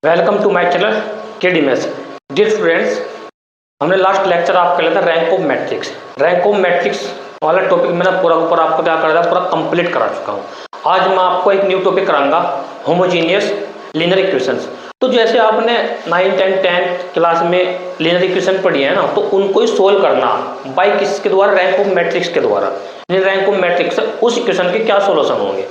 Welcome to my channel KD maths. Dear students, हमने last lecture आपका लिया था rank of matrix. Rank of matrix वाला topic मैंने पूरा ऊपर आपको क्या करा था, पूरा कंप्लीट करा चुका हूँ। आज मैं आपको एक न्यू टॉपिक कराऊंगा, होमोजीनियस लीनियर इक्वेशंस। तो जैसे आपने 9th एंड 10th क्लास में लीनियर इक्वेशन पढ़ी है ना, तो उनको ही सोल्व करना बाय किसके द्वारा, रैंक ऑफ मैट्रिक्स के द्वारा। रैंक ऑफ मैट्रिक्स उस इक्वेशन के क्या सोल्यूशन होंगे,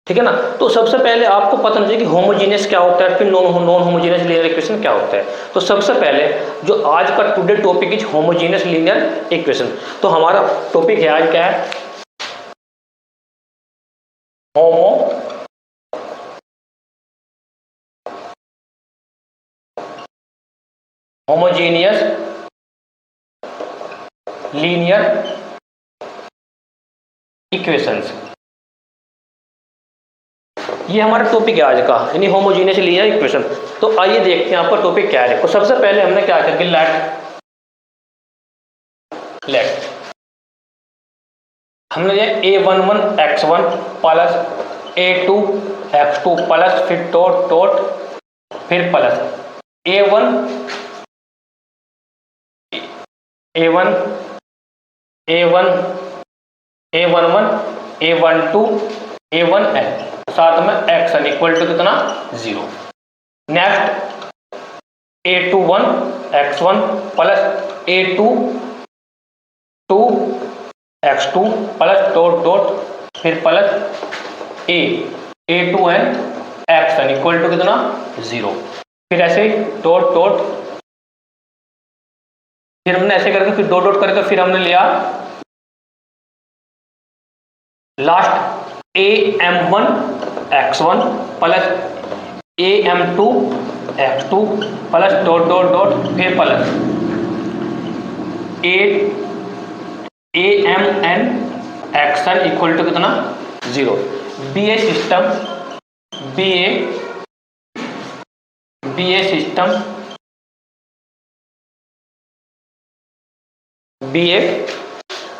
ठीक है ना। तो सबसे पहले आपको पता होना चाहिए कि होमोजीनियस क्या होता है, फिर नॉन होमोजीनियस लीनियर इक्वेशन क्या होता है। तो सबसे पहले जो आज का today topic is homogeneous linear equation. तो हमारा टॉपिक है आज क्या है, होमोजीनियस लीनियर इक्वेशंस। ये हमारा टॉपिक है आज का, यानी होमोजीनियस लीनियर इक्वेशन। तो आइए देखते हैं आपका टॉपिक क्या है। तो सबसे पहले हमने क्या किया कि लेट हमने ये a11 x1 plus a2 x2 plus फिर डॉट फिर plus a1 a11 a12 a1n, साथ में xn इक्वल टू कितना 0। Next a21 x1 plus a2 x2 plus dot फिर plus a2n xn equal to कितना 0। फिर ऐसे डॉट फिर हमने ऐसे करके फिर डॉट करके फिर हमने लिया last am1 x1 plus am2 x2 plus dot फिर plus amn xn equal to कितना 0। BA सिस्टम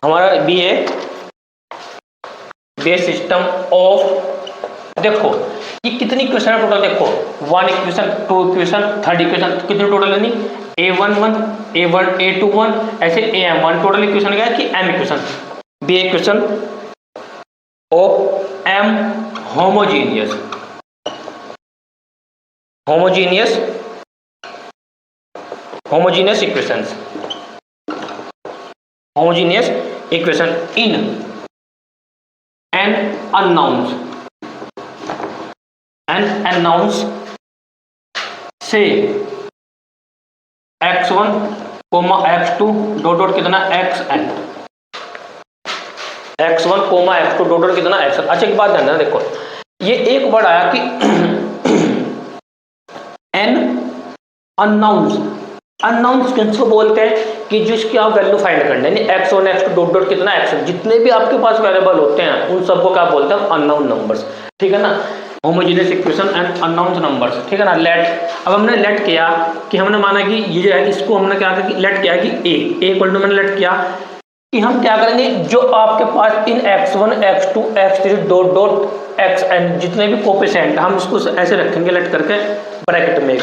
हमारा BA सिस्टम ऑफ, देखो ये कितनी इक्वेशन है टोटल, देखो 1 इक्वेशन 2 इक्वेशन 3rd इक्वेशन, कितनी टोटल है, नहीं a11 a21 ऐसे am1, टोटल इक्वेशन क्या है कि m equation. BA equation of m homogeneous equation in and unknowns से x1 x2 डॉट कितना xn, x1 x2 डॉट कितना xn। अच्छा एक बात ध्यान देना, देखो ये एक वर्ड आया कि n अननाउंस किसको बोलते हैं कि जिसकी आप वैल्यू फाइंड करनी है, यानी x1 x2 डॉट कितना xn, जितने भी आपके पास वेरिएबल होते हैं उन सबको क्या बोलते हैं, अननोन नंबर्स, ठीक है ना। Homogeneous equation and unknown numbers, ठीक है ना। लेट, अब हमने लेट किया कि हमने माना कि ये जो है इसको हमने क्या किया, लेट किया कि a इक्वल टू, मैंने लेट किया कि हम क्या करेंगे, जो आपके पास इन x1 x2 x3 dot xn जितने भी कोफिशिएंट, हम इसको ऐसे रखेंगे लेट करके ब्रैकेट में,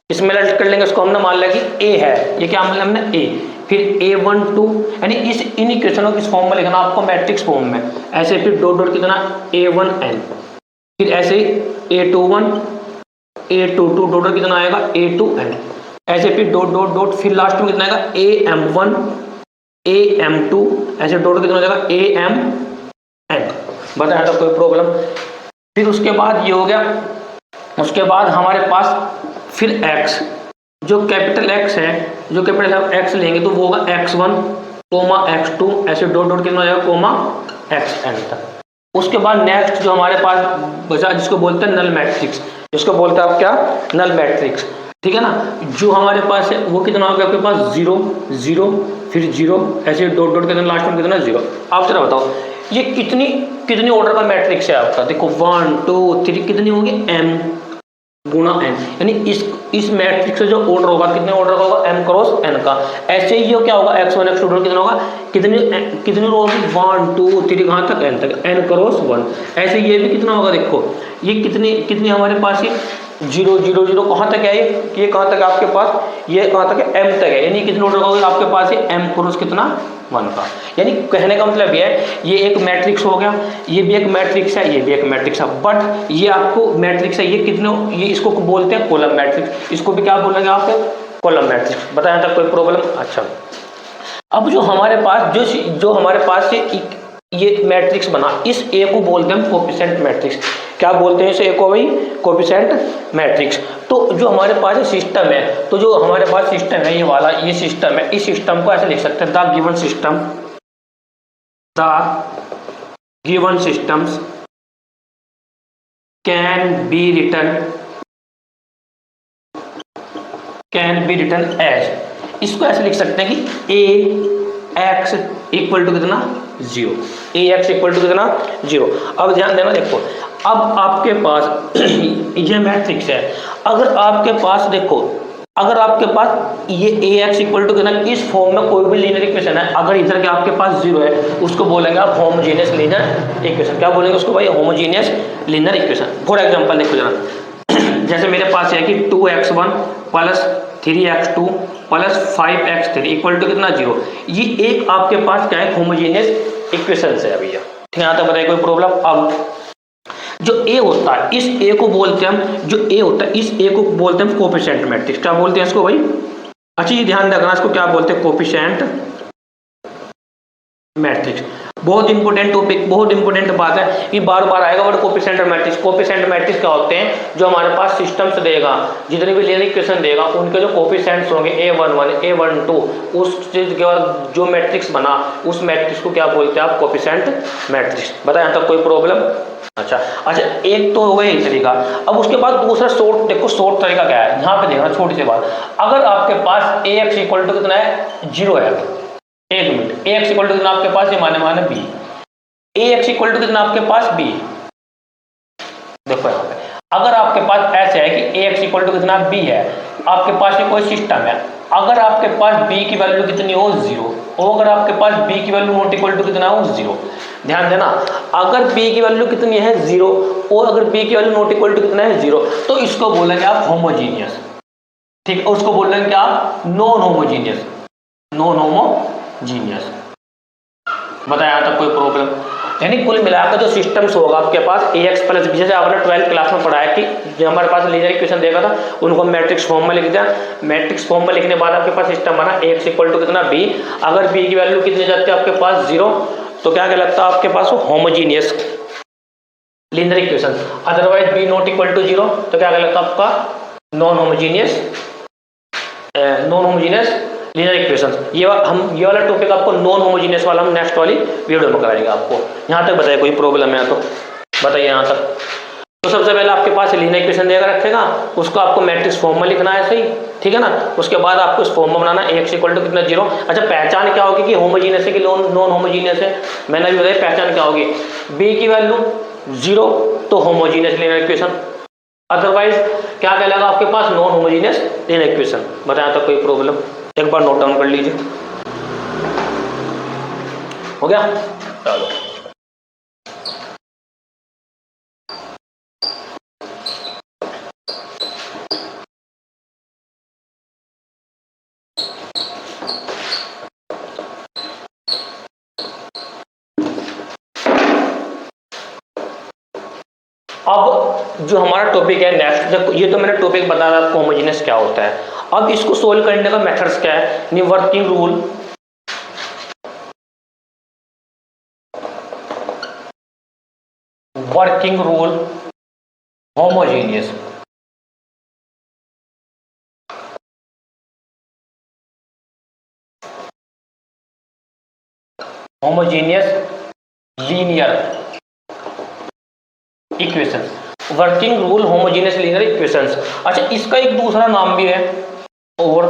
इसमें लेट कर लेंगे, इसको हमने मान लिया कि a है, ये क्या मान लिया हमने a, फिर a12 यानी इन इक्वेशनों को किस फॉर्म में लिखना आपको, मैट्रिक्स फॉर्म में, ऐसे फिर डॉट कितना a1n, फिर ऐसे a21 a22 डॉट कितना आएगा a2n, ऐसे फिर डॉट फिर लास्ट में कितना आएगा am1 am2, ऐसे डॉट कितना हो जाएगा amn। बताया था कोई प्रॉब्लम। फिर उसके बाद ये हो गया, उसके बाद हमारे पास फिर x, जो कैपिटल X है, जो कैपिटल X लेंगे तो वो होगा x1 x2 ऐसे डॉट कितना हो जाएगा xn तक। उसके बाद नेक्स्ट जो हमारे पास बचा, जिसको बोलते हैं नल मैट्रिक्स, जिसको बोलते हैं आप क्या, नल मैट्रिक्स, ठीक है ना। जो हमारे पास है वो कितना होगा आपके पास 0 0 फिर 0 ऐसे डॉट कितना लास्ट में कितना 0। आप जरा बताओ ये कितनी ऑर्डर का मैट्रिक्स है आपका, देखो 1 2 3 कितनी होगी, m गुणा n, यानी इस मैट्रिक्स से जो ऑर्डर होगा कितने ऑर्डर का होगा, m क्रॉस n का। ऐसे ही ये क्या होगा, x1 x2 डॉट कितना होगा, कितनी रो होगी 1 2 3 कहाँ तक n तक, n क्रॉस 1। ऐसे ये भी कितना होगा, देखो ये कितनी हमारे पास है जीरो जीरो जीरो कहाँ तक है ये कहाँ तक है आपके पास, ये कहाँ तक है, m तक है, यानी कितने ऑर्डर का होगा आपके पास ये m क्रॉस कितना 1 का। यानी कहने का मतलब ये है ये एक मैट्रिक्स हो गया, ये भी एक मैट्रिक्स है, ये भी एक मैट्रिक्स है, बट ये आपको मैट्रिक्स है, ये कितने, ये इसको बोलते हैं कॉलम मैट्रिक्स, इसको भी क्या बोलेंगे आप, कॉलम मैट्रिक्स। बताया तक कोई प्रॉब्लम। अच्छा, अब जो हमारे पास जो हमारे पास ये मैट्रिक्स बना, इस ए को बोलते हैं कोफिशिएंट मैट्रिक्स। क्या बोलते हैं इस ए को भाई, कोफिशिएंट मैट्रिक्स। तो जो हमारे पास सिस्टम है, तो जो हमारे पास सिस्टम है ये वाला, ये सिस्टम है, इस सिस्टम को ऐसे लिख सकते हैं, the given system, the given systems can be written as, इसको ऐसे लिख सकते हैं कि ए एक्स इक्वल टू कितना 0, ए एक्स इक्वल टू कितना 0। अब ध्यान देना, देखो अब आपके पास ये मैट्रिक्स है, अगर आपके पास देखो, अगर आपके पास ये ए एक्स इक्वल टू कितना, इस फॉर्म में कोई भी लीनियर इक्वेशन है, अगर इधर के आपके पास 0 है, उसको बोलेंगे आप होमोजेनियस लीनियर इक्वेशन। क्या बोलेंगे उसको भाई, homogeneous linear equation. For example देखो जरा, जैसे मेरे पास है कि 2x1 plus 3x2 plus 5x3 equal to कितना 0, ये एक आपके पास क्या है, होमोजेनियस इक्वेशन है भैया। ठीक है, यहाँ तक बताइए कोई प्रॉब्लम। अब जो ए होता है, इस ए को बोलते हैं हम, जो ए होता है इस ए को बोलते हैं हम कोफिशिएंट मैट्रिक्स। क्या बोलते हैं इसको भाई, अच्छा ये ध्यान रखना, इसको क्या बोलते हैं, कोफिशिएंट मैट्रिक्स। बहुत इंपॉर्टेंट टॉपिक, बहुत इंपॉर्टेंट बात है, ये बार बार आएगा word coefficient matrix. Coefficient matrix क्या होते हैं, जो हमारे पास सिस्टम्स देगा, जितने भी लीनियर इक्वेशन देगा, उनके जो कोफिशिएंट्स होंगे a11 a12, उस चीज के बाद जो मैट्रिक्स बना, उस मैट्रिक्स को क्या बोलते हैं आप, कोफिशिएंट मैट्रिक्स। बताया यहाँ तक कोई प्रॉब्लम। अच्छा, एक तो हो गया ये तरीका। अब उसके बाद दूसरा शॉर्ट, देखो शॉर्ट तरीका क्या है, यहाँ पे देखना छोटी सी बात, अगर आपके पास ए एक्स इक्वल टू कितना है 0 है, एक मिनट, ए एक्स इक्वल टू कितना आपके पास, ये माने B, A X equal to कितना आपके पास बी। देखो यहाँ पे अगर आपके पास ऐसे है कि ए एक्स इक्वल टू कितना बी है, आपके पास ये कोई सिस्टम है, अगर आपके पास बी की वैल्यू कितनी हो 0, और अगर आपके पास बी की वैल्यू नॉट इक्वल टू कितना हो 0, ध्यान देना, अगर b की वैल्यू कितनी है 0, और अगर b की वैल्यू नॉट इक्वल टू कितना है 0, तो इसको बोलेंगे आप होमोजीनियस। ठीक है, उसको बोलेंगे क्या, नॉन होमोजीनियस, नॉन होमोजीनियस। बताया यहाँ तक कोई प्रॉब्लम। यानी कुल मिलाकर जो सिस्टम्स होगा आपके पास ए एक्स प्लस बी, जैसे आपने 12th क्लास में पढ़ा है कि जो हमारे पास लीनियर इक्वेशन देगा था, उनको मैट्रिक्स फॉर्म में लिख दिया, मैट्रिक्स फॉर्म में लिखने के बाद आपके पास सिस्टम बना ए एक्स इक्वल टू कितना बी, अगर बी की वैल्यू कितनी जाती है आपके पास 0, तो क्या कहलाता है आपके पास वो homogeneous linear equation. Otherwise B not equal to 0, तो क्या कहलाता है आपका नॉन होमोजीनियस लीनियर इक्वेशन। ये वाला टॉपिक आपको नॉन होमोजीनियस वाला हम नेक्स्ट वाली वीडियो में कराएंगे आपको। यहाँ तक बताइए कोई प्रॉब्लम है तो बताइए यहाँ तक। तो सबसे पहले आपके पास लीनियर इक्वेशन देकर रखेगा, उसको आपको मैट्रिक्स फॉर्म में लिखना है, सही, ठीक है ना। उसके बाद आपको इस फॉर्म में बनाना ए एक्स इक्वल टू कितना 0। अच्छा, पहचान क्या होगी कि होमोजीनियस है कि नॉन होमोजीनियस है, मैंने अभी बताया पहचान क्या होगी, बी की वैल्यू 0 तो होमोजीनियस लीनियर इक्वेशन, अदरवाइज क्या कहलाएगा आपके पास, नॉन होमोजीनियस लीनियर इक्वेशन। बताया तो कोई प्रॉब्लम, एक बार नोट डाउन कर लीजिए, हो गया। चलो अब जो हमारा टॉपिक है नेक्स्ट, ये तो मैंने टॉपिक बताया आपको होमोजेनियस क्या होता है। अब इसको सोल्व करने का मेथड्स क्या है, working rule, homogeneous, linear equation, working rule homogeneous linear equations. अच्छा, इसका एक दूसरा नाम भी है, और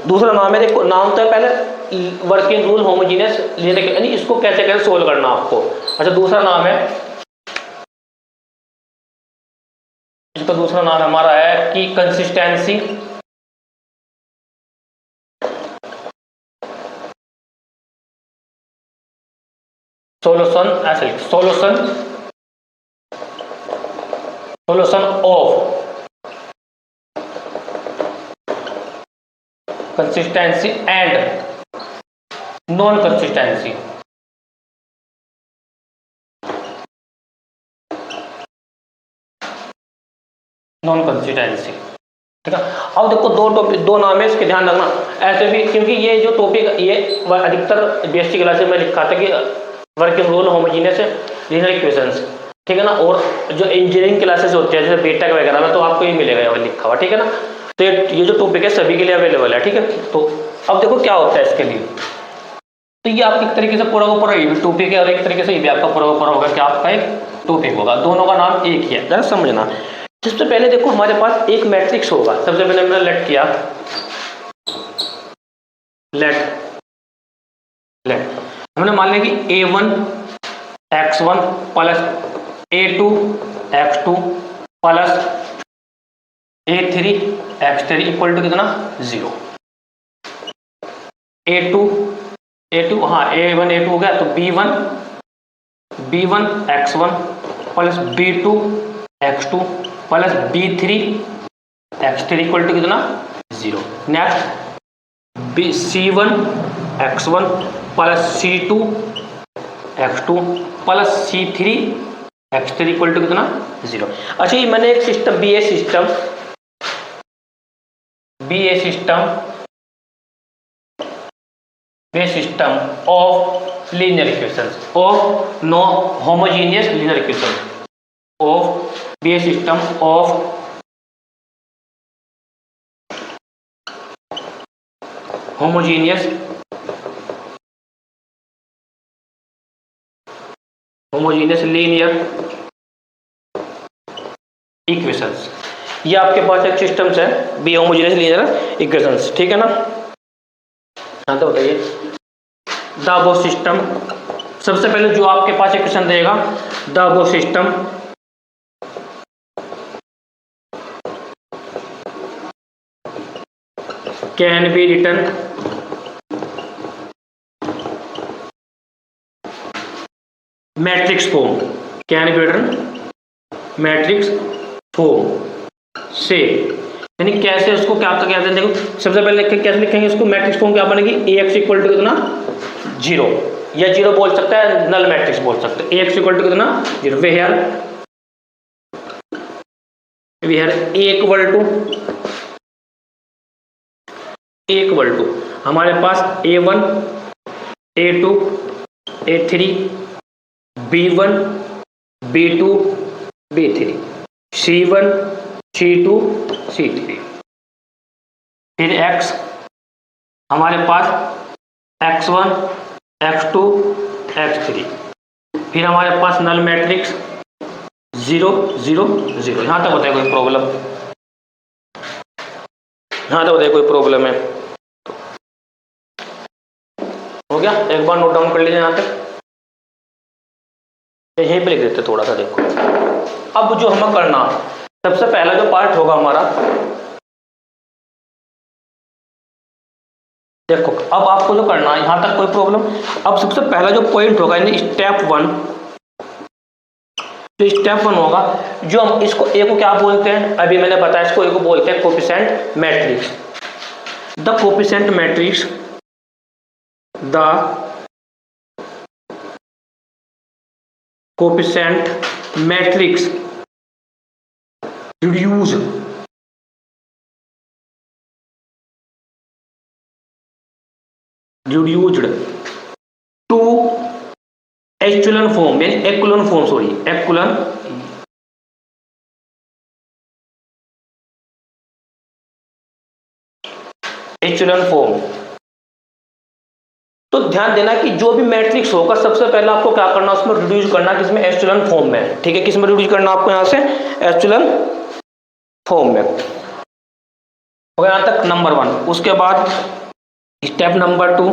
दूसरा नाम है, देखो नाम तो है पहले वर्किंग रूल होमोजेनियस लीनियर, यानी इसको कैसे कैसे सोल्व करना आपको। अच्छा, दूसरा नाम है, इसका दूसरा नाम हमारा है कि कंसिस्टेंसी सॉल्यूशन, ऐसे solution solution of consistency and non consistency. Non consistency, ठीक है। अब देखो दो नाम है, इसके ध्यान रखना ऐसे भी, क्योंकि ये जो टॉपिक ये अधिकतर बीएससी क्लासेस में लिखा था कि working rule homogeneous linear equations, ठीक है ना। और जो इंजीनियरिंग क्लासेस होते हैं जैसे बीटेक वगैरह में, तो आपको ये मिलेगा ये लिखा हुआ, ठीक है ना। तो ये जो टॉपिक है सभी के लिए अवेलेबल है, ठीक है। तो अब देखो क्या होता है इसके लिए, तो ये आपकी एक तरीके से पूरा का पूरा ये भी टॉपिक है और एक तरीके से ये भी आपका पूरा का पूरा होगा कि आपका एक टॉपिक होगा, दोनों का नाम एक ही है, जरा समझना। सबसे पहले देखो हमारे पास एक मैट्रिक्स होगा, सबसे पहले मैंने लेट किया, लेट हमने मान लिया कि a1 x1 plus a2 x2 plus a3 x3 equal to कितना 0। a2 हाँ a1 a2 हो गया, तो b1 x1 plus b2 x2 plus b3 x3 equal to कितना 0। Next c1 x1 plus c2 x2 plus c3 x3 equal to कितना 0। अच्छा ये मैंने एक system BA system of linear equations of no homogeneous linear equations of BA system of homogeneous linear equations. ये आपके पास एक systems है बी होमोजेनियस लीनियर इक्वेशंस, ठीक है ना। हाँ तो बताइए द अबव सिस्टम, सबसे पहले जो आपके पास इक्वेशन देगा the above system can be written matrix form, can be written matrix form से, यानी कैसे उसको क्या कहते हैं, देखो सबसे पहले कैसे लिखेंगे इसको, मैट्रिक्स फॉर्म क्या बनेगी AX इक्वल टू कितना 0, या 0 बोल सकता है, नल मैट्रिक्स बोल सकते हैं। AX इक्वल टू कितना 0, वेयर A इक्वल टू हमारे पास A1 A2 A3 B1 B2 B3 C1 C2 C3, फिर X हमारे पास X1 X2 X3, फिर हमारे पास नल मैट्रिक्स 0 0 0। यहाँ तक बताइए कोई प्रॉब्लम, यहाँ तक बताइए कोई प्रॉब्लम है, हो गया। एक बार नोट डाउन कर लीजिए यहाँ तक, यहीं पे लिख देते थोड़ा सा। देखो अब जो हमें करना, सबसे पहला जो पार्ट होगा हमारा, देखो अब आपको जो करना है यहां तक कोई प्रॉब्लम। अब सबसे पहला जो पॉइंट होगा यानी स्टेप 1, तो स्टेप 1 होगा जो हम इसको ए को क्या बोलते हैं, अभी मैंने बताया, इसको ए को बोलते हैं coefficient matrix. The coefficient matrix, the coefficient matrix reduced to echelon form, यानी echelon form, sorry echelon form। तो ध्यान देना कि जो भी मैट्रिक्स होगा सबसे पहले आपको क्या करना, उसमें रिड्यूस करना किसमें, एचेलॉन फॉर्म में, ठीक है। किसमें रिड्यूस करना आपको, यहां से एचेलॉन फॉर्म में, हो गया यहां तक नंबर 1। उसके बाद स्टेप नंबर 2,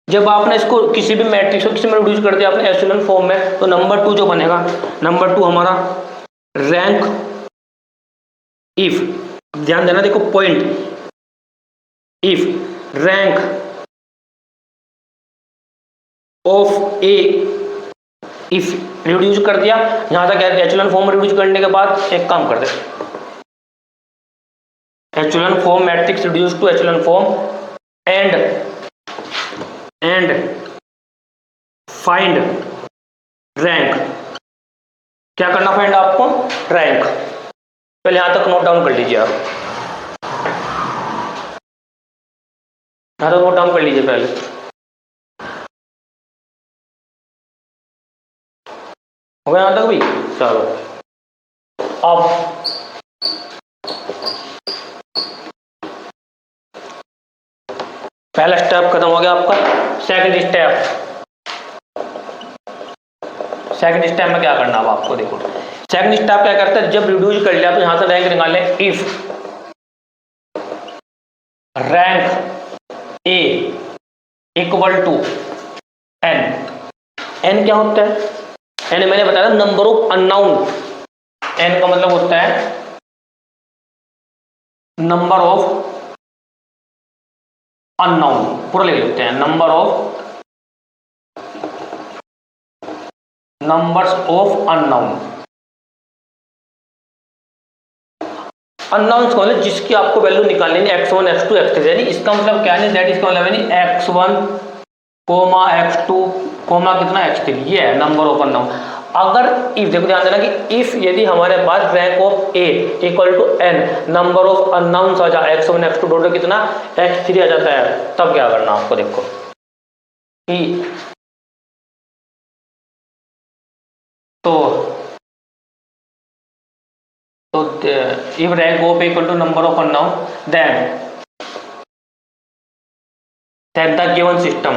जब आपने इसको किसी भी मैट्रिक्स को किसी में रिड्यूस कर दिया आपने एचेलॉन फॉर्म में, तो नंबर 2 जो बनेगा, नंबर 2 हमारा रैंक इफ, ध्यान देना, देखो point, if rank of A if reduce कर दिया, यहाँ तक एचेलॉन फॉर्म रिड्यूस करने के बाद एक काम कर दे, echelon form matrix reduce to echelon form and find rank. क्या करना फाइंड आपको? रैंक। पहले यहां तक नोट डाउन कर लीजिए आप, यहां तक नोट डाउन कर लीजिए पहले। हो गया यहां तक भी? चलो अब पहला स्टेप खत्म हो गया आपका। सेकंड स्टेप में क्या करना अब आपको, देखो सेकंड स्टेप क्या करता है, जब रिड्यूस कर लिया तो यहां से रैंक निकालने, if rank A equal to N. N क्या होता है? एन मैंने बताया नंबर ऑफ अननाउन। एन का मतलब होता है नंबर ऑफ अननाउन, पूरा लिख लेते हैं, नंबर्स ऑफ अननाउन। अननाउंस कौन है? जिसकी आपको वैल्यू निकालनी है x1 x2 x3, यानी इसका मतलब क्या है, दैट इसका मतलब है x1 x2 कितना x3, ये है नंबर ऑफ अननाउन। अगर इफ, देखो ध्यान देना कि इफ यदि हमारे पास rank of A equal to n, number of unknowns आ जाए x1 x2 टोटल कितना x3 आ जाता है, तब क्या करना आपको, देखो कि तो if rank of equal to number of unknown, then the given system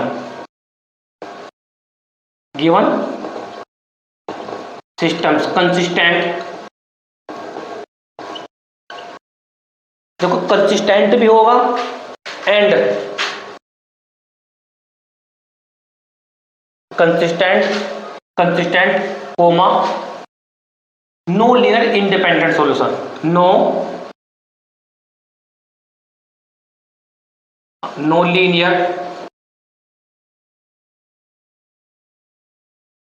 systems consistent, देखो कंसिस्टेंट भी होगा and consistent comma no linear independent solution, no linear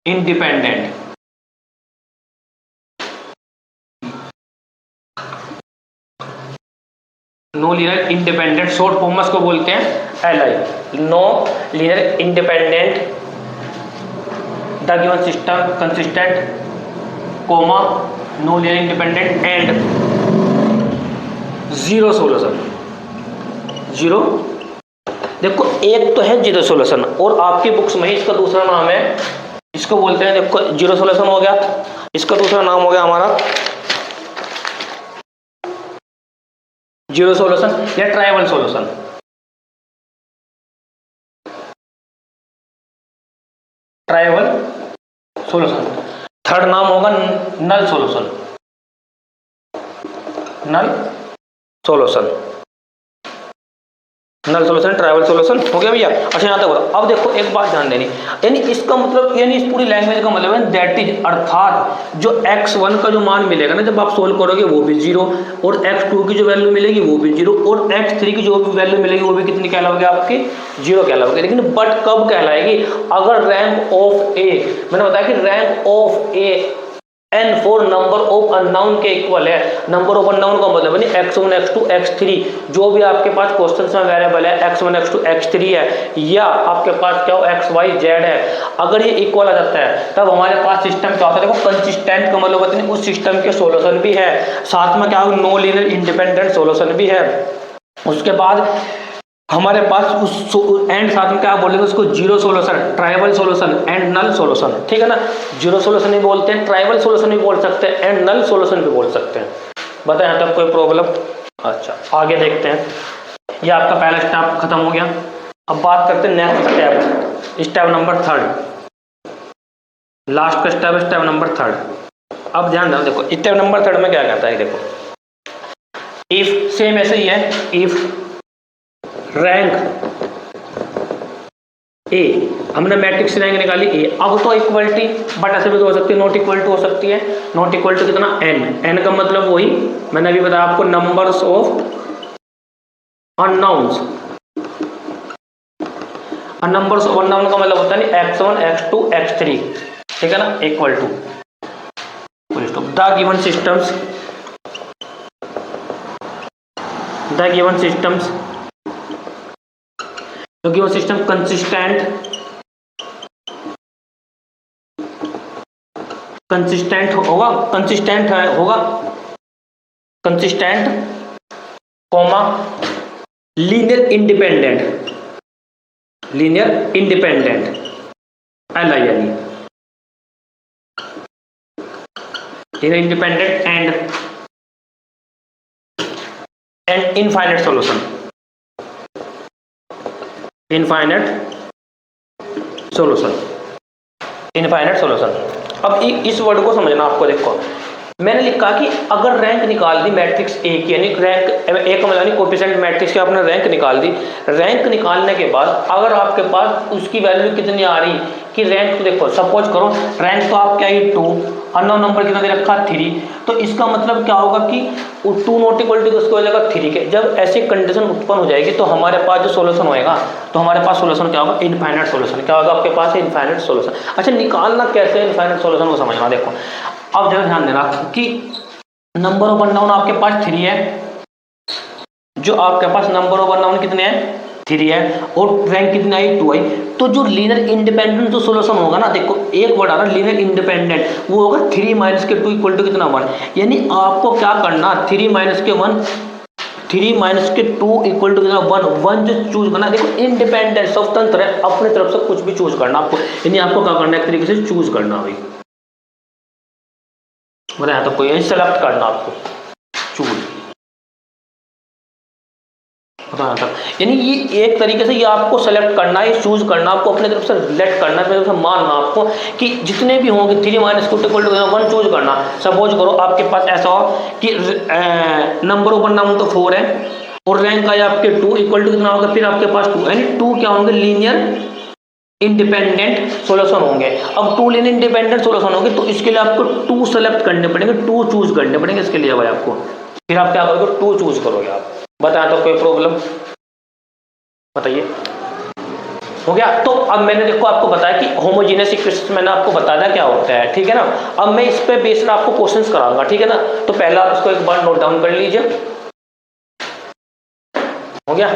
independent, no linear independent, short form को बोलते हैं LI, no linear independent, the given system consistent comma no linear independent and zero solution. Zero, देखो एक तो है zero solution और आपकी books में ही इसका दूसरा नाम है, इसको बोलते हैं, देखो जीरो सॉल्यूशन हो गया, इसका दूसरा नाम हो गया हमारा जीरो सॉल्यूशन या trivial solution. Trivial solution. Third नाम होगा null solution, null solution, null solution, trivial solution हो गया भैया। अच्छा यहाँ तक। अब देखो एक बात ध्यान देनी, यानी इसका मतलब, यानी इस पूरी लैंग्वेज का मतलब है दैट इज, अर्थात जो x1 का जो मान मिलेगा ना जब आप सोल्व करोगे वो भी जीरो, और x2 की जो वैल्यू मिलेगी वो भी जीरो, और x3 की जो भी वैल्यू मिलेगी वो भी कितनी कहलाओगे आपकी, जीरो कहलाओगे। लेकिन बट कब कहलाएगी, अगर रैंक ऑफ ए, मैंने बताया कि rank of A N for number of unknown के इक्वल है। नंबर ऑफ अननाउन का मतलब नहीं x1 x2 x3, जो भी आपके पास क्वेश्चन में वेरिएबल है x1 x2 x3 है, या आपके पास क्या हो xy z है, अगर ये इक्वल आ जाता है तब हमारे पास सिस्टम क्या होता है, देखो कंसिस्टेंट का मतलब होता है उस सिस्टम के सॉल्यूशन भी है, साथ में क्या हो नो लीनियर इंडिपेंडेंट सॉल्यूशन भी है। उसके बाद हमारे पास उस एंड साथ में क्या बोलेंगे उसको, zero solution, trivial solution and null solution, ठीक है ना। जीरो सॉल्यूशन भी बोलते हैं, ट्राइवल सॉल्यूशन भी बोल सकते हैं, एंड नल सॉल्यूशन भी बोल सकते हैं। बताएं यहाँ तक कोई प्रॉब्लम? अच्छा आगे देखते हैं, ये आपका पहला स्टेप खत्म हो गया। अब बात करते हैं next step, step number third, last का स्टेप, स्टेप नंबर थर्ड। अब ध्यान दो, देखो स्टेप नंबर थर्ड में क्या कहता है, देखो इफ, सेम ऐसे ही है, इफ रैंक ए, हमने मैट्रिक्स रैंक निकाली ए, अब तो इक्वलिटी, बट ऐसे भी तो हो सकती है नॉट इक्वल टू हो सकती है, नॉट इक्वल टू कितना एन, एन का मतलब वही मैंने अभी बताया आपको, numbers of unknowns, numbers of unknown का मतलब होता है x1 x2 x3, ठीक है ना, equal to full stop the given systems consistent होगा, comma linear independent LINE linear independent and infinite solution अब इस वर्ड को समझना आपको। देखो मैंने लिखा कि अगर रैंक निकाल दी मैट्रिक्स ए की, यानी रैंक ए का मतलब कोएफिशिएंट मैट्रिक्स की आपने रैंक निकाल दी। रैंक निकालने के बाद अगर आपके पास उसकी वैल्यू कितनी आ रही कि रैंक, तो देखो सपोज करो रैंक तो आप क्या है 2, अननोन नंबर कितना दे रखा 3, तो इसका मतलब क्या होगा कि 2 नॉट इक्वल टू उसको हो जाएगा 3 के। जब ऐसी कंडीशन उत्पन्न हो जाएगी तो हमारे पास जो सोल्यूशन होएगा, तो हमारे पास सोल्यूशन क्या होगा, इनफाइनाइट सोल्यूशन। क्या होगा आपके पास, इनफाइनाइट सोल्यूशन। अच्छा निकालना कैसे इनफाइनाइट सोल्यूशन को समझना। देखो अब जरा ध्यान देना कि नंबर ऑफ अननोन आपके पास 3 है, जो आपके पास नंबर ऑफ अननोन कितने हैं 3 है, और रैंक कितनी आई 2 आई। तो जो लीनियर इंडिपेंडेंट जो सोल्यूशन होगा ना, देखो एक वर्ड आ रहा है लीनियर इंडिपेंडेंट, वो होगा 3 माइनस के 2 इक्वल टू कितना 1। यानी आपको क्या करना, 3 माइनस के 2 इक्वल टू कितना 1 जो चूज करना। देखो इंडिपेंडेंट स्वतंत्र है, अपनी तरफ से कुछ भी चूज करना आपको, यानी आपको क्या करना है, एक तरीके से चूज करना भाई, बताया तो कोई सेलेक्ट करना आपको, चूज बताया था। यानी ये एक तरीके से ये आपको सेलेक्ट करना है, चूज करना आपको, अपने तरफ से रिलेक्ट करना है, अपने तरफ से मानना आपको कि जितने भी होंगे 3 minus two equal to 1 choose करना। सपोज करो आपके पास ऐसा हो कि नंबर ऑफ अननोन तो 4 है और रैंक आया आपके 2 इक्वल टू कितना होगा, फिर आपके पास 2, यानी 2 क्या होंगे, लीनियर इंडिपेंडेंट सोल्यूशन होंगे। अब 2 लीनियर इंडिपेंडेंट सोल्यूशन होंगे तो इसके लिए आपको 2 सेलेक्ट करने पड़ेंगे, 2 चूज करने पड़ेंगे इसके लिए भाई आपको। फिर आप क्या करोगे, 2 चूज करोगे आप। बताया तो कोई प्रॉब्लम, बताइए हो गया। तो अब मैंने देखो आपको बताया कि होमोजेनियस इक्वेशन मैंने आपको बताया क्या होता है, ठीक है ना। अब मैं इस पे बेस्ड आपको क्वेश्चंस कराऊंगा, ठीक है ना। तो पहला आप इसको एक बार नोट डाउन कर लीजिए, हो गया,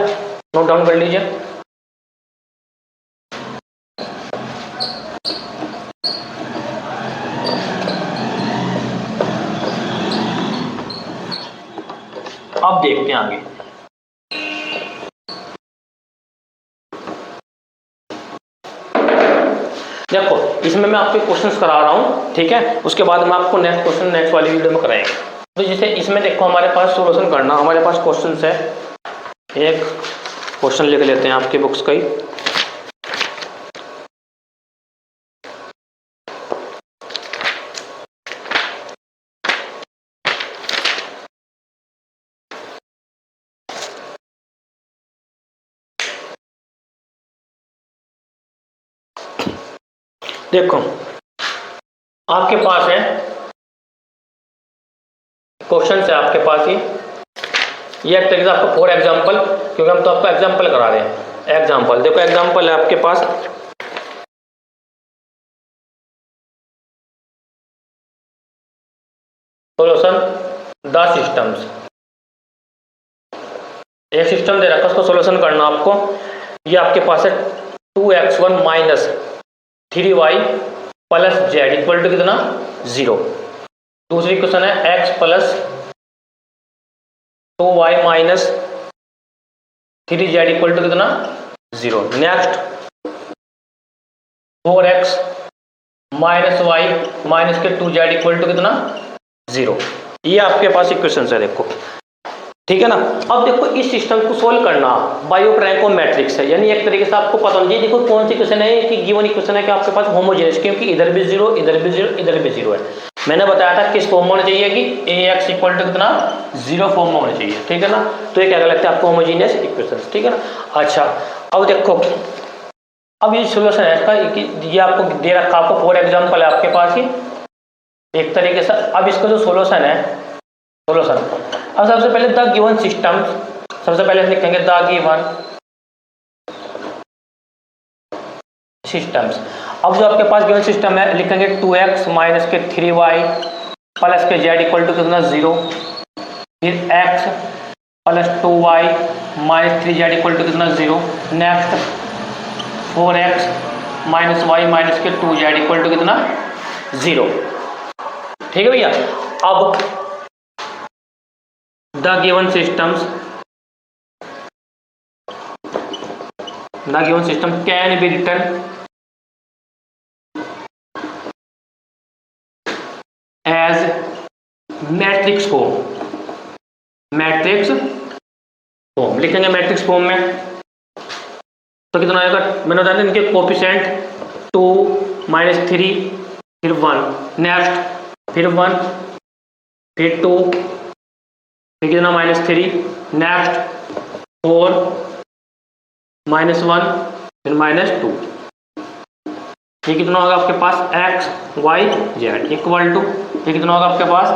नोट डाउन कर लीजिए। अब देखते हैं आगे। देखो इसमें मैं आपको क्वेश्चंस करा रहा हूं, ठीक है, उसके बाद मैं आपको नेक्स्ट क्वेश्चन नेक्स्ट वाली वीडियो में कराएंगे। तो जैसे इसमें देखो हमारे पास सोल्यूशन करना, हमारे पास क्वेश्चंस है, एक क्वेश्चन लिख लेते हैं आपकी बुक्स का ही। देखो आपके पास है क्वेश्चन है आपके पास ही, ये एक तरीके से आपको फॉर एग्जांपल, क्योंकि हम तो आपको एग्जांपल करा रहे हैं। एग्जांपल देखो, एग्जांपल है आपके पास सोल्यूशन द सिस्टम्स। एक सिस्टम दे रखा, उसको सोल्यूशन करना आपको। ये आपके पास है 2x1 minus 3y plus z equal to कितना 0। दूसरी क्वेश्चन है x plus 2y minus 3z equal to कितना 0। Next 4x minus y minus के 2z इक्वल टू कितना 0। ये आपके पास इक्वेशन है, देखो ठीक है ना। अब देखो इस सिस्टम को सोल्व करना by of rank of matrix है, यानी एक तरीके से आपको पता होना चाहिए। देखो कौन सी क्वेश्चन है कि गिवन इक्वेशन है कि आपके पास होमोजेनियस, क्योंकि इधर भी 0 इधर भी 0 इधर भी 0 है। मैंने बताया था किस फॉर्म में होना चाहिए कि ax इक्वल टू कितना 0 फॉर्म में होना चाहिए, ठीक है ना। तो ये क्या कहलाता है आपको होमोजेनियस इक्वेशन, ठीक है ना। अच्छा अब देखो, अब ये सोल्यूशन है इसका, ये आपको दे रखा, आपको फॉर एग्जाम्पल है आपके पास ही एक तरीके से। अब इसका जो सोल्यूशन है, सोल्यूशन अब सबसे पहले द गिवन सिस्टम, सबसे पहले लिखेंगे द गिवन सिस्टम्स। अब जो आपके पास गिवन सिस्टम है लिखेंगे 2x माइनस के 3y प्लस के z इक्वल टू कितना 0, फिर x plus 2y minus 3z equal to कितना 0, next 4x minus Y minus के 2z इक्वल टू कितना 0। ठीक है भैया। अब the given system can be written as matrix form लिखेंगे मैट्रिक्स फॉर्म में। तो कितना आएगा, मैंने बताया था इनके कोफिशिएंट 2 माइनस 3 फिर 1, नेक्स्ट फिर 1 फिर 2 फिर कितना -3, नेक्स्ट 4 -1 फिर -2। ये कितना होगा आपके पास x y z equal to, ये कितना होगा आपके पास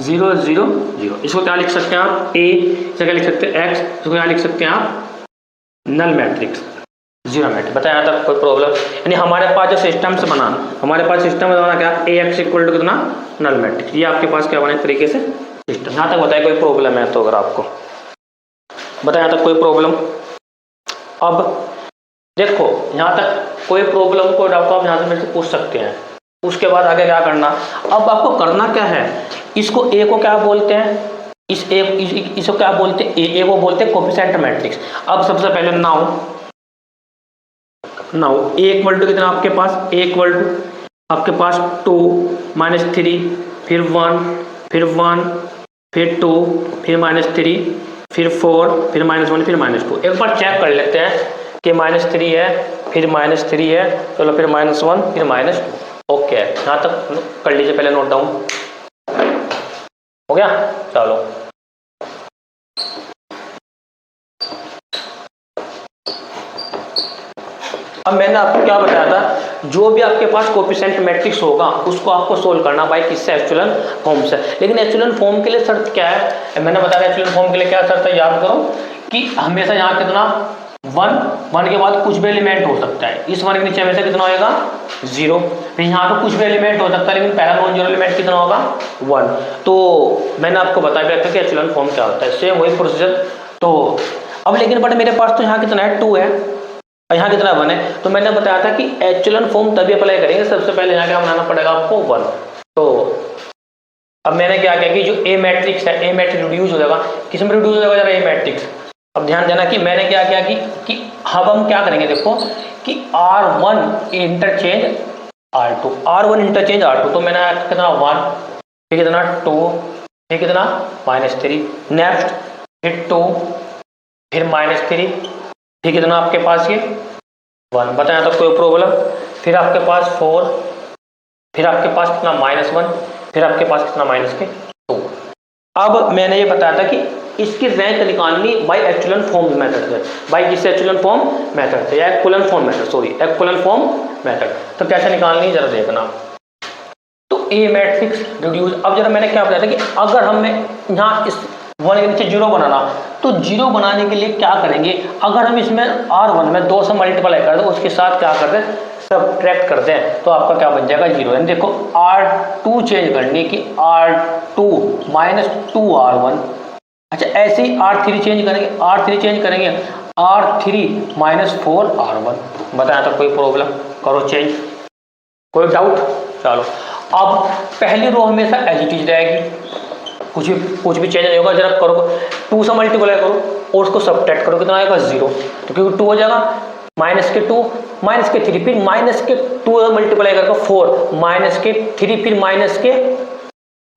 0 0 0। इसको क्या लिख सकते हैं आप, a इसे क्या लिख सकते हैं x, इसको क्या लिख सकते हैं आप नल मैट्रिक्स, जीरो मैट्रिक्स। बताया यहाँ तक कोई प्रॉब्लम, यानी हमारे पास जो सिस्टम से बना, हमारे पास सिस्टम में बना क्या ax इक्वल टू कितना नल मैट्रिक्स। ये आपके पास क्या बना एक तरीके से सिस्टम। यहाँ तक बताया कोई प्रॉब्लम है तो, अगर आपको बताया यहाँ तक कोई प्रॉब्लम। अब देखो यहाँ तक कोई प्रॉब्लम कोई डाउट आप यहाँ से मेरे से पूछ सकते हैं। उसके बाद आगे क्या करना, अब आपको करना क्या है, इसको ए को क्या बोलते हैं, इसको क्या बोलते हैं, ए को बोलते हैं कोफिशिएंट मैट्रिक्स। अब सबसे पहले नाउ ए इक्वल टू कितना आपके पास, ए इक्वल टू आपके पास 2 -3 फिर 1 फिर 1 फिर 2 फिर -3 फिर 4 फिर -1 फिर -2। एक बार चेक कर लेते हैं कि -3 है फिर -3 है, चलो फिर -1 फिर -2। ओके, यहाँ तक कर लीजिए, पहले नोट डाउन हो गया। चलो अब मैंने आपको क्या बताया था, जो भी आपके पास कोफिशिएंट मैट्रिक्स होगा उसको आपको सोल्व करना बाय किससे, एचेलॉन फॉर्म से। लेकिन एचेलॉन फॉर्म के लिए शर्त क्या है, मैंने बताया एचेलॉन फॉर्म के लिए क्या शर्त है, याद करो कि हमेशा यहाँ कितना 1 के बाद कुछ भी एलिमेंट हो सकता है। इस 1 के नीचे हमेशा कितना होएगा 0, फिर यहाँ पे कुछ भी एलिमेंट हो सकता है लेकिन पहला नॉन जीरो एलिमेंट कितना होगा 1। तो मैंने आपको बताया कि एचेलॉन फॉर्म क्या होता है, सेम वही प्रोसीजर। तो अब लेकिन बट मेरे पास तो यहाँ कितना है 2 है और यहाँ कितना 1 है, तो मैंने बताया था कि एचेलॉन फॉर्म तभी अप्लाई करेंगे, सबसे पहले यहाँ क्या बनाना पड़ेगा आपको 1। तो अब मैंने क्या किया कि जो ए मैट्रिक्स है, ए मैट्रिक्स रिड्यूस हो जाएगा, किस में रिड्यूस हो जाएगा ए मैट्रिक्स। अब ध्यान देना कि मैंने क्या किया कि अब हम क्या करेंगे, देखो कि R1 interchange R2, R1 interchange R2। तो मैंने कितना 1 फिर कितना 2 फिर कितना -3, नेक्स्ट फिर 2 फिर -3 फिर कितना आपके पास ये 1। बताया तो कोई प्रॉब्लम, फिर आपके पास 4 फिर आपके पास कितना -1 फिर आपके पास कितना -2। अब मैंने ये बताया था कि इसकी रैंक निकालनी बाय एचेलॉन फॉर्म मेथड से, बाय किससे एचेलॉन फॉर्म मेथड से या equivalent form method, sorry equivalent form method. तो कैसे निकालनी जरा देखना। तो ए मैट्रिक्स रिड्यूस, अब जरा मैंने क्या बताया था कि अगर हमें यहाँ इस 1 के नीचे 0 बनाना, तो 0 बनाने के लिए क्या करेंगे, अगर हम इसमें R1 में 2 से मल्टीप्लाई कर दें, उसके साथ क्या कर दें सब्ट्रैक्ट कर दें, तो आपका क्या बन जाएगा 0। यानी देखो R2 चेंज करनी कि R2 -2R1। अच्छा ऐसे ही R3 चेंज करेंगे, R3 चेंज करेंगे R3 -4R1। बताया था कोई प्रॉब्लम, करो चेंज, कोई डाउट। चलो अब पहली रो हमेशा एज इट इज रहेगी, कुछ भी चेंज नहीं होगा। जरा करो 2 से मल्टीप्लाई करो और उसको सब्ट्रैक्ट करो, कितना आएगा 0। तो क्योंकि 2 हो जाएगा -2 -3 फिर -2 मल्टीप्लाई करके 4 -3 फिर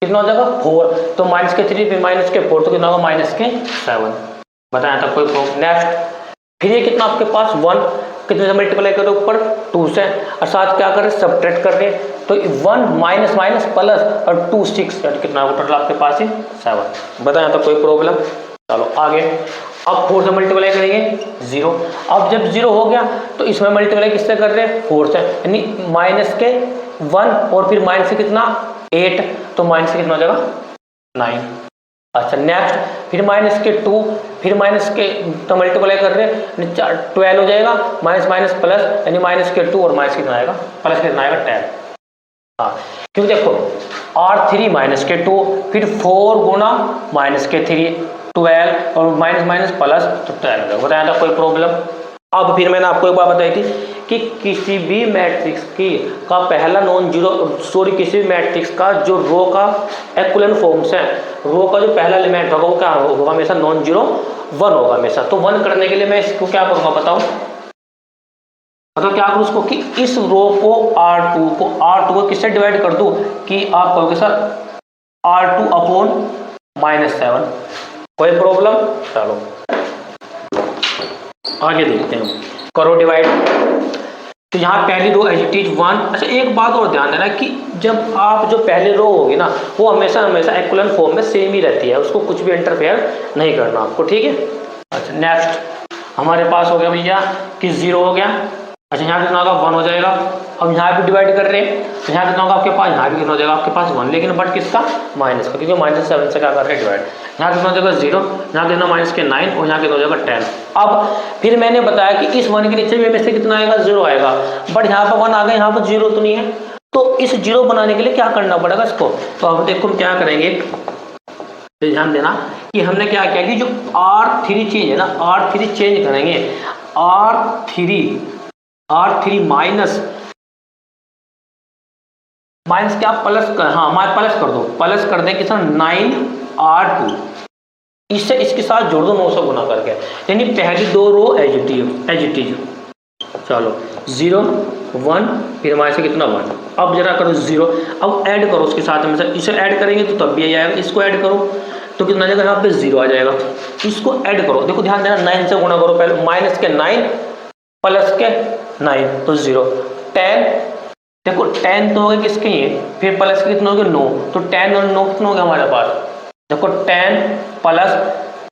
कितना हो जाएगा 4। तो -3 फिर -4 तो कितना होगा -7। बताया था कोई प्रॉब्लम। नेक्स्ट फिर ये कितना आपके पास 1 कितने से मल्टीप्लाई करो ऊपर 2 से, और साथ क्या कर रहे सब्ट्रैक्ट कर रहे, तो 1 माइनस प्लस और 2 6 यानी कितना होगा टोटल आपके पास ही 7। बताया था कोई प्रॉब्लम। चलो आगे, अब 4 से मल्टीप्लाई करेंगे 0। अब जब 0 हो गया तो इसमें मल्टीप्लाई किससे कर रहे हैं 4 से, यानी -1 और फिर माइनस से कितना 8, तो माइनस से कितना हो जाएगा 9। अच्छा नेक्स्ट, फिर माइनस के 2, फिर माइनस के तो मल्टीप्लाई कर रहे हैं 12 हो जाएगा, माइनस माइनस प्लस, यानी माइनस के 2 और माइनस कितना आएगा, प्लस कितना आएगा 10। हाँ क्योंकि देखो R3 माइनस के 2, फिर 4 गुना माइनस के 3 12 और माइनस माइनस प्लस तो 10 बताया था, कोई प्रॉब्लम। अब फिर मैंने आपको एक बात बताई थी कि किसी भी मैट्रिक्स की का पहला नॉन जीरो, सॉरी किसी भी मैट्रिक्स का जो रो का एक्विवेलेंट फॉर्म्स है, रो का जो पहला एलिमेंट होगा वो क्या होगा, हमेशा नॉन जीरो 1 होगा हमेशा। तो 1 करने के लिए मैं इसको क्या करूँगा बताओ, मतलब क्या करूँ उसको कि इस रो को R2 को किससे डिवाइड कर दूँ कि आप कहोगे सर R2 अपॉन -7, कोई प्रॉब्लम। चलो आगे देखते हैं, करो डिवाइड। तो यहाँ पहली रो एज इट इज 1। अच्छा एक बात और ध्यान देना कि जब आप जो पहली रो होगी ना वो हमेशा हमेशा एक्विवेलेंट फॉर्म में सेम ही रहती है, उसको कुछ भी इंटरफेयर नहीं करना आपको, ठीक है। अच्छा नेक्स्ट हमारे पास हो गया भैया कि 0 हो गया। अच्छा यहाँ कितना होगा 1 हो जाएगा। अब यहाँ भी डिवाइड कर रहे हैं तो यहाँ कितना होगा आपके पास, यहाँ भी कितना हो जाएगा आपके पास 1, लेकिन बट किसका, माइनस का, क्योंकि -7 से क्या कर रहे हैं डिवाइड। यहाँ कितना हो जाएगा 0, यहाँ कितना माइनस के 9 और यहाँ कितना हो जाएगा 10। अब फिर मैंने बताया कि इस 1 के नीचे में से कितना आएगा 0 आएगा, बट यहाँ पर 1 आ गया, यहाँ पर 0 तो नहीं है, तो इस 0 बनाने के लिए क्या करना पड़ेगा इसको। तो अब देखो हम क्या करेंगे, तो ध्यान देना कि हमने क्या किया कि जो R3 चेंज है ना, R3 चेंज करेंगे, R3 माइनस क्या प्लस कर, हाँ हमारे प्लस कर दो, प्लस कर दें कितना 9R2, इससे इसके साथ जोड़ दो 900 गुना करके, यानी पहली दो रो एज इट इज। चलो 0 1 फिर हमारे से कितना 1। अब जरा करो 0, अब ऐड करो उसके साथ में, इसे ऐड करेंगे तो तब भी आ जाएगा, इसको ऐड करो तो कितना आ जाएगा, यहाँ पे 0 आ जाएगा। इसको ऐड करो, देखो ध्यान देना 9 से गुणा करो पहले, माइनस के 9 प्लस के 9 तो 0, 10 देखो 10 तो हो गए किसके ही, फिर प्लस के कितने हो गए 9, तो 10 और 9 कितने हो गए हमारे पास, देखो 10 प्लस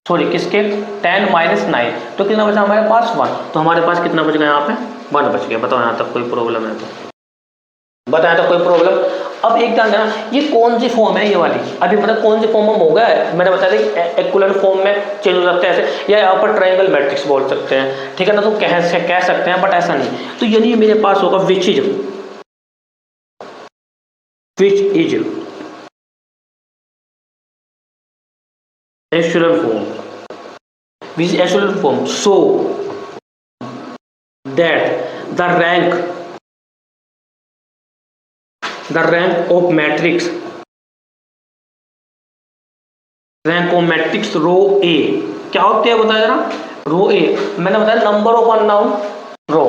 सॉरी किसके 10 माइनस 9 तो कितना बचा हमारे पास 1, तो हमारे पास कितना बच गया यहाँ पे 1 बच गया। बताओ यहाँ तक कोई प्रॉब्लम है तो बताया तो कोई प्रॉब्लम। अब एक ध्यान देना ये कौन सी फॉर्म है, ये वाली अभी मतलब कौन सी फॉर्म में हो गया है, मैंने बताया था कि एक्विवेलेंट फॉर्म में चेंज हो सकता है ऐसे, या यहाँ पर ट्रायंगल मैट्रिक्स बोल सकते हैं, ठीक है ना, तो कह सकते हैं बट ऐसा नहीं। तो यानी मेरे पास होगा which is echelon form so that the rank of matrix rho A क्या होती है बताया जरा, रो ए मैंने बताया number of unknown row,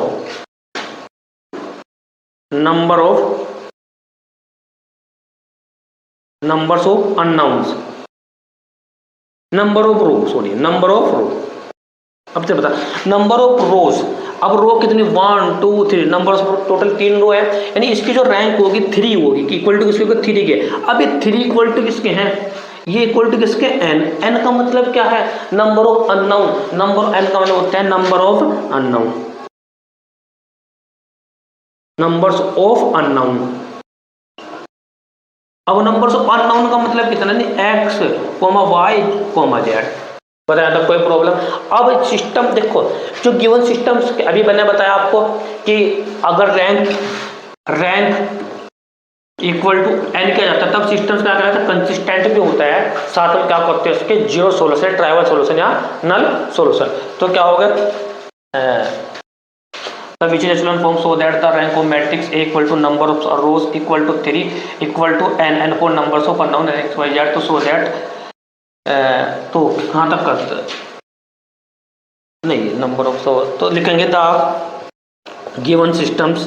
numbers of unknowns, number of row. अब से बता नंबर ऑफ रोज, अब रो कितनी 1 2 3 नंबर ऑफ टोटल 3 रो है, यानी इसकी जो रैंक होगी 3 होगी कि इक्वल टू किसके होगा 3 के। अब ये 3 इक्वल टू किसके हैं, ये इक्वल टू किसके n का मतलब क्या है, number of unknown, number n का मतलब होता है number of unknown, numbers of unknown. अब नंबर्स ऑफ अननोन का मतलब कितना नहीं x, y, z। बताया था कोई प्रॉब्लम। अब सिस्टम देखो जो गिवन सिस्टम्स अभी मैंने बताया आपको कि अगर रैंक इक्वल टू n किया जाता है तब सिस्टम्स क्या कहलाता है, कंसिस्टेंट भी होता है, साथ में क्या करते हैं उसके जीरो सोल्यूशन, ट्राइवल सोल्यूशन या नल सोल्यूशन। तो क्या होगा the which is echelon form so that the rank of matrix A equal to number of rows equal to 3 equal to n for numbers of unknown x y z, तो so that तो कहाँ तक करते नहीं number of, तो लिखेंगे the given systems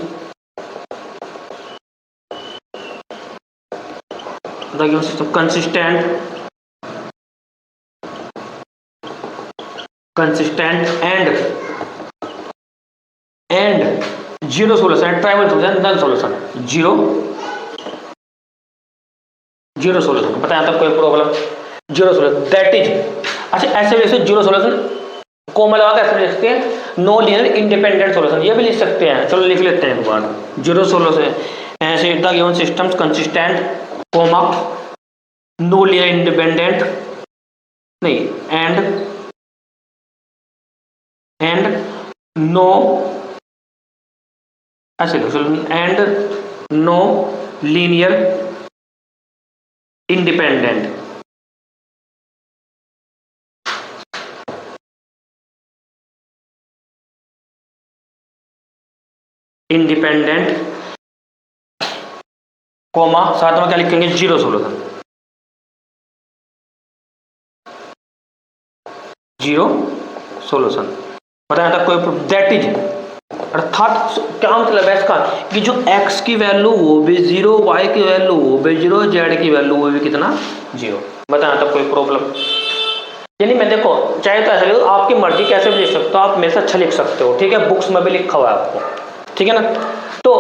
consistent and zero solution, trivial solution, null solution, zero solution. बताया था कोई problem, zero solution that is. अच्छा ऐसे वैसे जीरो सोल्यूशन कोमल वाला ऐसे लिख सकते हैं, नो लीनियर इंडिपेंडेंट सोल्यूशन, ये भी लिख सकते हैं। चलो लिख लेते हैं एक बार, जीरो सोल्यूशन ऐसे the given systems consistent comma no linear independent नहीं, एंड नो, ऐसे and no linear independent, comma साथ में क्या लिखेंगे, जीरो सोल्यूशन, जीरो सोल्यूशन। बताया था कोई दैट इज, अर्थात क्या मतलब है इसका कि जो x की वैल्यू वो भी जीरो, y की वैल्यू वो भी जीरो, z की वैल्यू वो भी कितना, जीरो। बताया था कोई प्रॉब्लम। यानी मैं देखो चाहे तो ऐसा लिखो, आपकी मर्जी कैसे भी लिख सकते हो, आप मेरे से अच्छा लिख सकते हो, ठीक है, बुक्स में भी लिखा हुआ है आपको, ठीक है ना। तो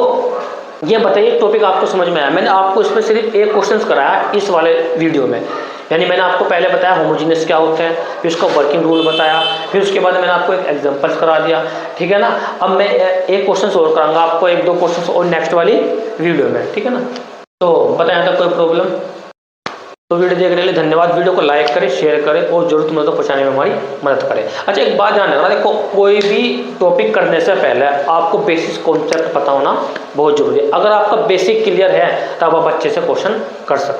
ये बताइए टॉपिक आपको समझ में आया। मैंने आपको इसमें सिर्फ एक क्वेश्चंस कराया इस वाले वीडियो में, यानी मैंने आपको पहले बताया होमोजीनियस क्या होते हैं, फिर उसका वर्किंग रूल बताया, फिर उसके बाद मैंने आपको एक एग्जांपल्स करा दिया, ठीक है ना। अब मैं एक क्वेश्चन और कराऊंगा आपको, एक दो क्वेश्चन और नेक्स्ट वाली वीडियो में, ठीक है ना। तो बताया था कोई प्रॉब्लम। तो वीडियो देखने के लिए धन्यवाद। वीडियो को लाइक करें, शेयर करें और जरूरतमंद तो पहुंचाने में हमारी मदद करें। अच्छा एक बात ध्यान रखना, देखो कोई भी टॉपिक करने से पहले आपको बेसिक कॉन्सेप्ट पता होना बहुत जरूरी है। अगर आपका बेसिक क्लियर है तब आप अच्छे से क्वेश्चन कर सकते हैं।